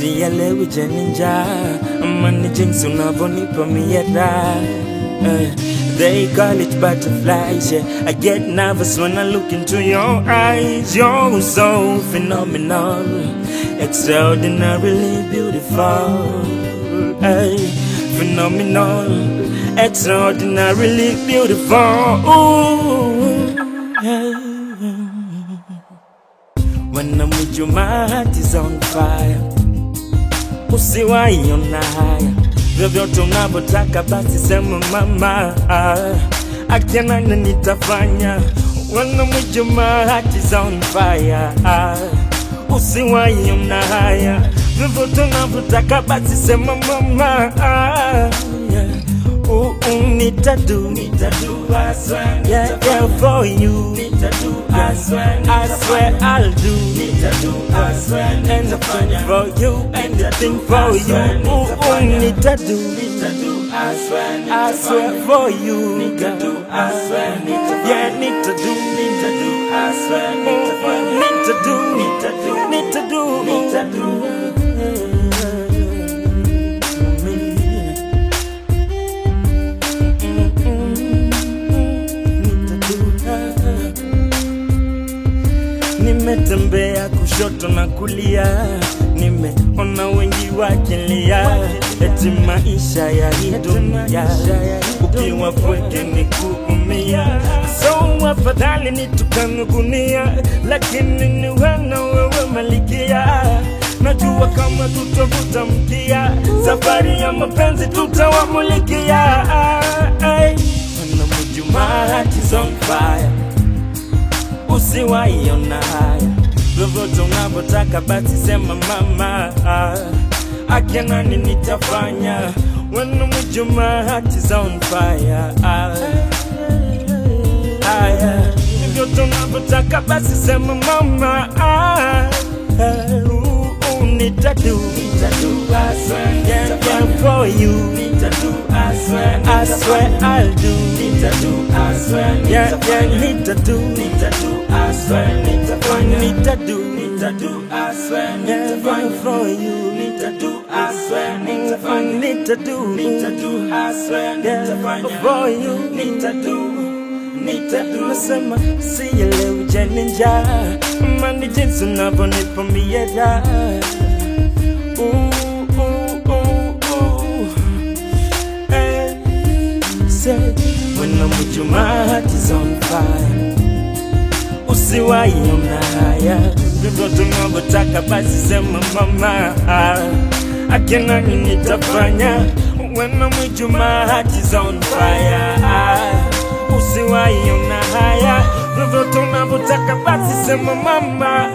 sielewi je ni njaa ama ni jinsi unavyonipa mie raha. They call it butterflies, yeah. I get nervous when I look into your eyes. You're so phenomenal, extraordinarily beautiful. Phenomenal, extraordinarily beautiful. When I'm with you, my heart is on fire. Usiwaiona haya, vyovyote unavyotaka basi sema mama. Akiana na nitafanya. When I'm with you, my heart is on fire. Usiwaiona haya, vyovyote unavyotaka basi sema mama. Nitadu, I swear, yeah, for you. I swear I'll do. I swear anything for you, anything for you. Nitadu, I swear for you. I swear, yeah, nitadu, I swear, nitadu. Nimetembea kushoto na kulia, nimeona wengi wakilia, eti maisha ya hii dunia ukiwa pweke ni kuumia. So afadhali nitukane gunia, lakini ni wewe malikia. Najua kama tutavuta mkia, safari ya mapenzi tutawamulikia. When I'm with you, my heart is on fire. Usiwaiona haya, vyovyote unavyotaka basi sema mama. Akiana ni nitafanya. When I'm with you, my heart is on fire. Vyovyote unavyotaka basi sema mama. Nitadu, I swear, yeah, for you. I swear I'll do. I swear, yeah, nitadu, I swear, nitadu, I swear, yeah, for you. I swear, nitadu, I swear, yeah, for you. Nasema sielewi je ni njaa ama ni jinsi unavyonipa mie raha. When I'm with you, my heart is on fire. Usiwaiona haya, vyovyote unavyotaka basi sema mama. Akiana ni nitafanya. When I'm with you, my heart is on fire. Usiwaiona haya, vyovyote unavyotaka basi sema mama.